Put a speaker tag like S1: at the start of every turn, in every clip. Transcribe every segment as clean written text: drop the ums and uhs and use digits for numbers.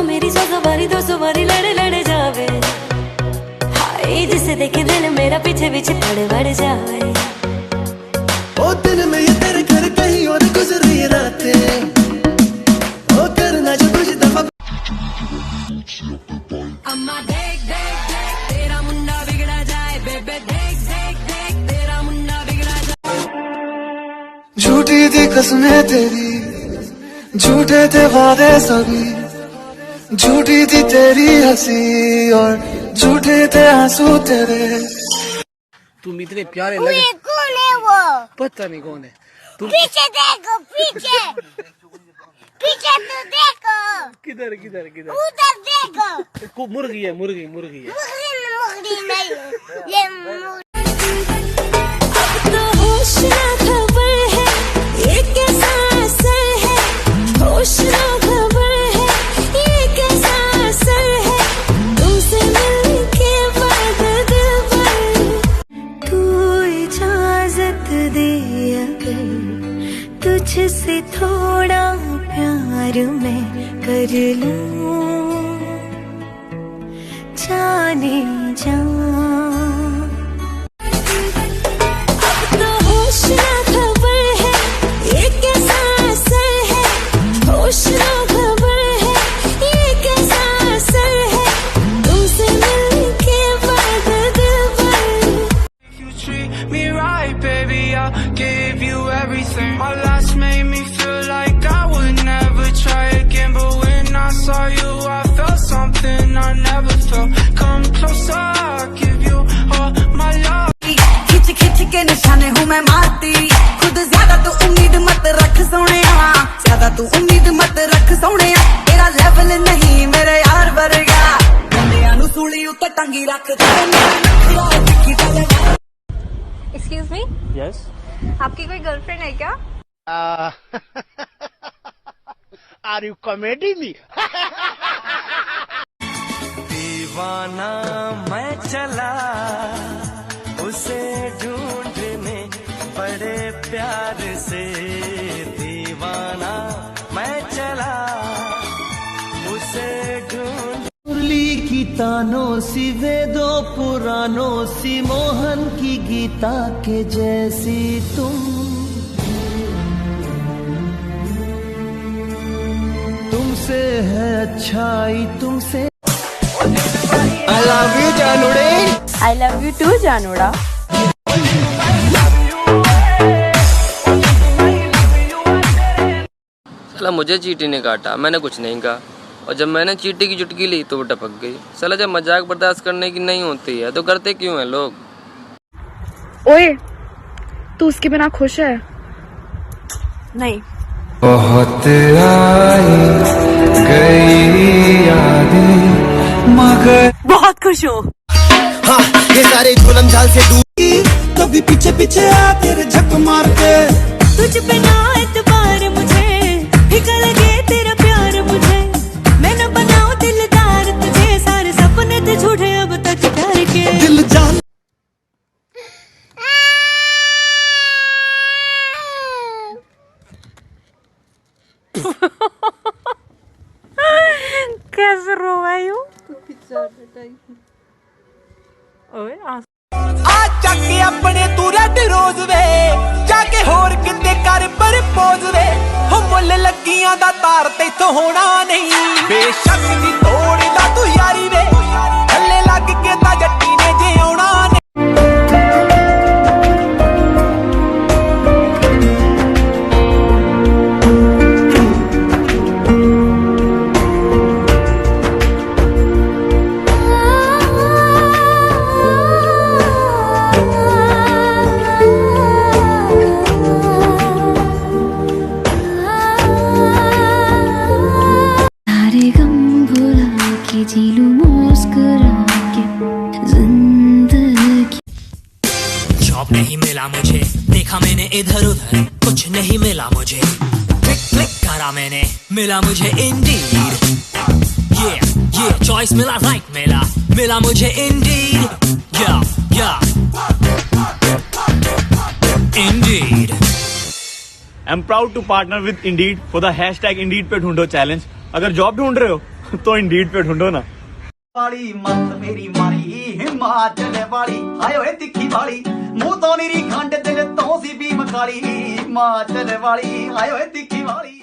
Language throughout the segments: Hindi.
S1: मेरी 100 बारी 200 बारी लड़ लड़ जावे, हाय जिसे देखे दिल मेरा पीछे पीछे बढ़ जावे।
S2: ओ दिन में ये तेरे घर कहीं और गुजर रही रातें, ओ करना जो तुझे दफा।
S1: अम्मा देख देख देख तेरा मुन्ना बिगड़ा जाए, बेबे देख देख देख तेरा मुन्ना बिगड़ा जाए।
S2: झूठी थी कसमें तेरी, झूठे थे वादे सभी, झूठी थी तेरी हंसी और झूठे थे आंसू तेरे।
S3: तुम इतने प्यारे लगे।
S4: कौन है वो?
S3: पता नहीं कौन है। तुम
S4: पीछे देखो, पीछे पीछे तो देखो।
S3: किधर किधर किधर?
S4: उधर देखो।
S3: मुर्गी है, मुर्गी मुर्गी है।
S4: मुर्गी नहीं, ये
S1: अब तो होश ना खबर है, ये कैसा असर है, होश ना खबर है, ये कैसा असर है, तुमसे मिलने के बाद दिल भर। तू इजाजत दे अगर तुझसे थोड़ा प्यार मैं कर लूं, जाने जा। अब तो होश ना खबर है, ये कैसा असर है, होश ना खबर है, ये कैसा असर है, तुमसे मिलने के बाद दिल भर।
S5: You treat me right, baby, I gave you everything. My last made me feel like I would never try again, but when I saw you, I felt something I never felt. Come closer, I'll give you all my love.
S6: खिंच खिंच के निशाने हूँ मैं मारती, खुद ज्यादा तू उम्मीद मत रख सोनिया, ज्यादा तू उम्मीद मत रख सोनिया, तेरा लेवल नहीं मेरे यार वर्गा, बंदियां नू सूली उत्ते टंगी रख दे।
S7: Excuse me,
S3: yes.
S7: आपकी कोई गर्लफ्रेंड है क्या?
S3: Are you comedy me?
S2: दीवाना मैं चला उसे ढूंढने बड़े प्यार से, दीवाना मैं चला उसे ढूंढ। मुरली की तानों सी वेदों पुरानों सी, मोहन की गीता के जैसी तुमसे है अच्छाई तुमसे। I love you जानूड़े।
S7: आई लव यू टू जानूड़ा।
S8: साला मुझे चींटी ने काटा, मैंने कुछ नहीं कहा, और जब मैंने चींटी की चुटकी ली तो वो टपक गई। साला जब मजाक बर्दाश्त करने की नहीं होती है तो करते क्यों हैं लोग?
S7: ओए, तू उसके बिना खुश है? नहीं।
S2: बहुत आई गई यादें मगर
S6: बहुत खुश हूँ।
S2: हाँ, ये सारे झोलम झाल से दूर, कभी पीछे पीछे आ तेरे झक मार के।
S1: तुझ पे ना एतबार मुझे, फिका लगे तेरा प्यार मुझे, मैं न बनाऊं दिलदार तुझे, सारे सपने थे झूठे अब तक डर के।
S2: दिल जान
S7: कैसे रोवायू? ओए
S5: आ जाके अपने तू रेड रोज वे, जाके होर किते कर पर पोज वे, हो मुੱਲ ਲੱਗੀਆਂ ਦਾ ਤਾਰ ਤੇਥੋਂ ਹੋਣਾ ਨਹੀਂ, ਬੇਸ਼ੱਕ ਦੀ ਤੋੜਦਾ ਤੂੰ ਯਾਰੀ ਵੇ, ਥੱਲੇ ਲੱਗ ਕੇ ਤਾਂ ਜੱਟੀ ਨੇ ਜੇ ਆਉਣਾ ਨਹੀਂ।
S9: नहीं मिला मुझे, देखा मैंने इधर उधर कुछ नहीं मिला मुझे, क्लिक क्लिक करा मैंने, मिला मुझे इंडीड, ये चॉइस मिला, राइट मिला मुझे इंडीड, या Indeed.
S10: I am proud to partner with Indeed for the #Indeed पे ढूंढो चैलेंज। अगर जॉब ढूंढ रहे हो
S2: तो इंडीड पे ढूंढो ना।
S5: वाली मत मेरी मारी हिमाचल वाली हाय ओए तिखी वाली मुंह तो नीरी खंड दिल तो सी भी मकाली हिमाचल वाली हाय ओए तिखी वाली।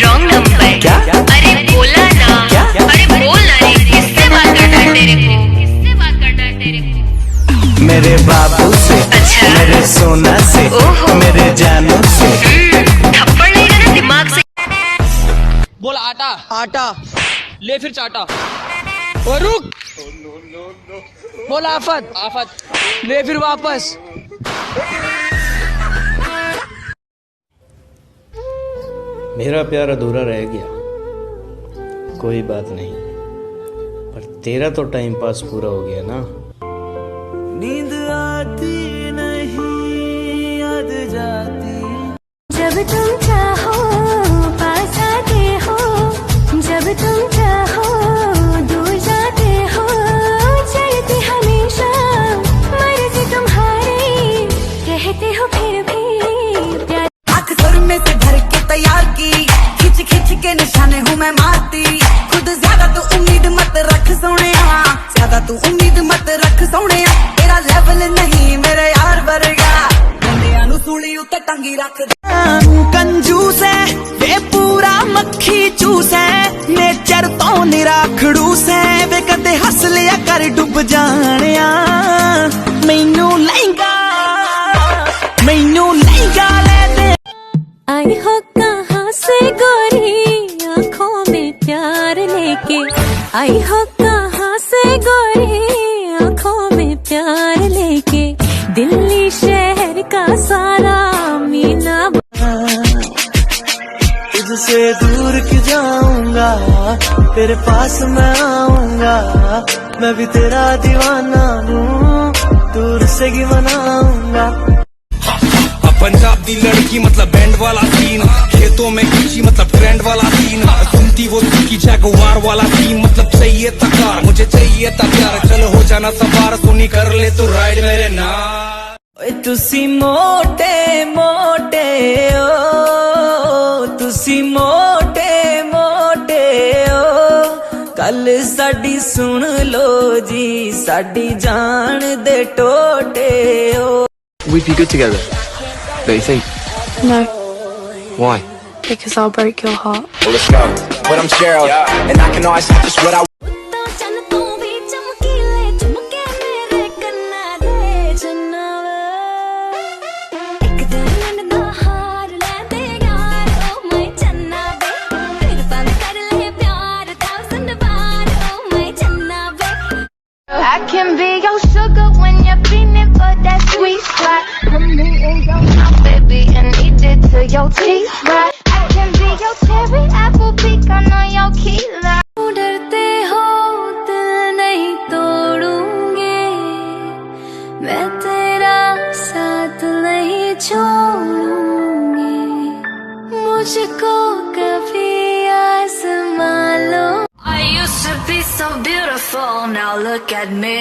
S1: Wrong number. क्या? अरे बोला ना। क्या? अरे बोल ना रे, किससे बात करना है तेरे को? किससे बात करना है तेरे को?
S5: मेरे बाबू से। अच्छा। मेरे सोना से। ओहो। मेरे जानू से।
S1: थप्पड़ लेगा ना दिमाग से।
S8: बोल आटा आटा ले फिर चाटा और रुक। बोल आफत आफत ले फिर वापस।
S3: मेरा प्यार अधूरा रह गया, कोई बात नहीं, पर तेरा तो टाइम पास पूरा हो गया ना।
S5: नींद आती नहीं याद जाती।
S1: जब तुम चाहो पास आते हो, जब तुम चाहो दूर जाते हो, चलती हमेशा मर्जी तुम्हारी, कहते हो फिर भी प्यार।
S6: आँख सुर में से भर के तैयार की, खिंच खिंच के निशाने हूँ मैं मारती। खुद ज्यादा तू उम्मीद मत रख सोनिया, ज्यादा तू उम्मीद मत रख सोनिया। तेरा लेवल नहीं मेरे यार वर्गा, बंदियां नू सूली उत्ते टंगी रख दे। कंजूस है वे पूरा मक्खी चूस है, नेचर तो निरा खड़ूस है वे कदे हस लिया कर डुब जानिया। मैनू लहंगा ले दे।
S1: आई हो कहाँ से गोरी आँखों में प्यार लेके, आई हो कहाँ से गोरी आँखों में प्यार लेके, दिल्ली शहर का सारा मीना।
S2: तुझसे दूर क्यों जाऊंगा, तेरे पास मैं आऊंगा, मैं भी तेरा दीवाना हूँ, दूर से ही मनाऊंगा।
S5: पंजाब दी लड़की मतलब बैंड वाला सीन, खेतों में कृषि मतलब ट्रेंड वाला सीन, सुनती वो की जगवार वाला सीन मतलब चाहिए था कार, मुझे चाहिए था प्यार, चलो हो जाना सवार, सुनी कर ले तो राइड मेरे नाम। तुसी मोटे मोटे ओ, तुसी मोटे मोटे ओ, कल साडी सुन लो जी साडी जान दे टोटे ओ।
S8: We'd be good together. Don't you think?
S7: No,
S8: Why?
S7: because I'll break your heart.
S5: Well, let's go. But I'm Gerald, and I can always have just what I
S1: तो चल तू भी चमकीले चमके मेरे कन्ना दे जनावे, एक दिन ना हार ले दे यार ओ मैं चन्ना बे, फिर बंद कर ले प्यार 1000 बार ओ मैं चन्ना बे। I can be your sugar when you're peanut butter that sweet spot, put me in your mouth baby and eat it till your teeth rot. I can be your cherry apple pecan on your key lime. डरते हो दिल नहीं तोड़ूंगी, मैं तेरा साथ नहीं छोड़ूंगी, मुझको कभी आज़मा लो। I used to be so beautiful, now look at me.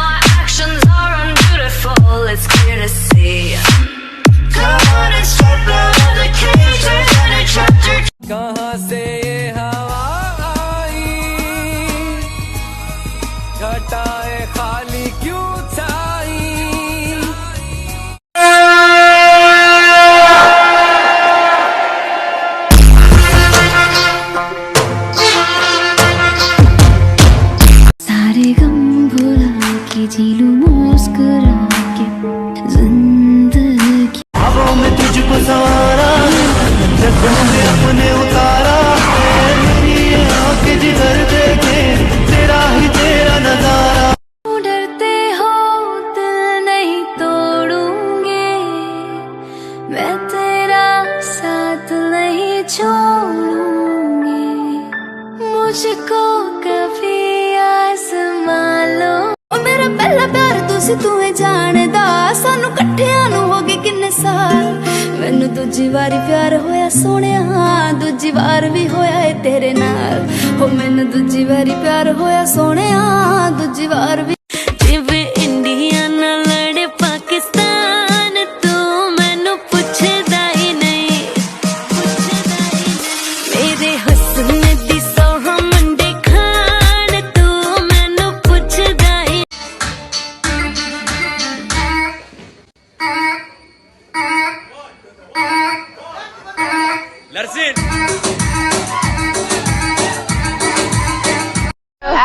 S1: My actions are unbeautiful, it's clear to see. Come on and step out of the cage, we're gonna trap your.
S5: कहाँ से ये हवा आई, घटाए खाली क्यों छाई।
S1: सारे गम भुला के जी लूं मुस्कुरा के जिंदगी।
S2: ख्वाबों में तुझको सवारा, जख्मों में अपने उतारा, मेरी ये आँखें जिधर देखे तेरा ही तेरा नजारा।
S1: डरते हो दिल नहीं तोड़ूंगी, मैं तेरा साथ नहीं छोड़ूंगी, मुझको कभी आज़मा लो। ओ मेरा पहला प्यार तुसी तू जानदा, सानू कट्ठियां नू हो गए किन्ने साल, मैनू दूजी वारी प्यार होया सोनिया, दूजी वार भी होया है तेरे नाल, हो मैनू दूजी वारी प्यार होया सोनिया, दूजी वार भी। जिवें इंडिया नाल लड़े पाकिस्तान, तू मैनू पुछदा ही नहीं, मेरे हुस्न दी सोहनी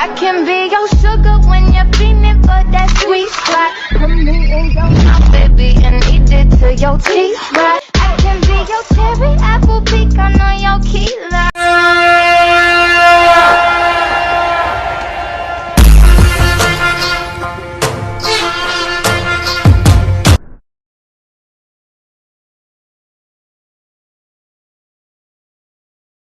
S1: I can be your sugar when you're feeling for that sweet spot. Put me in your mouth, baby, and eat it till your teeth rot. I can be your cherry apple pecan on your key lime.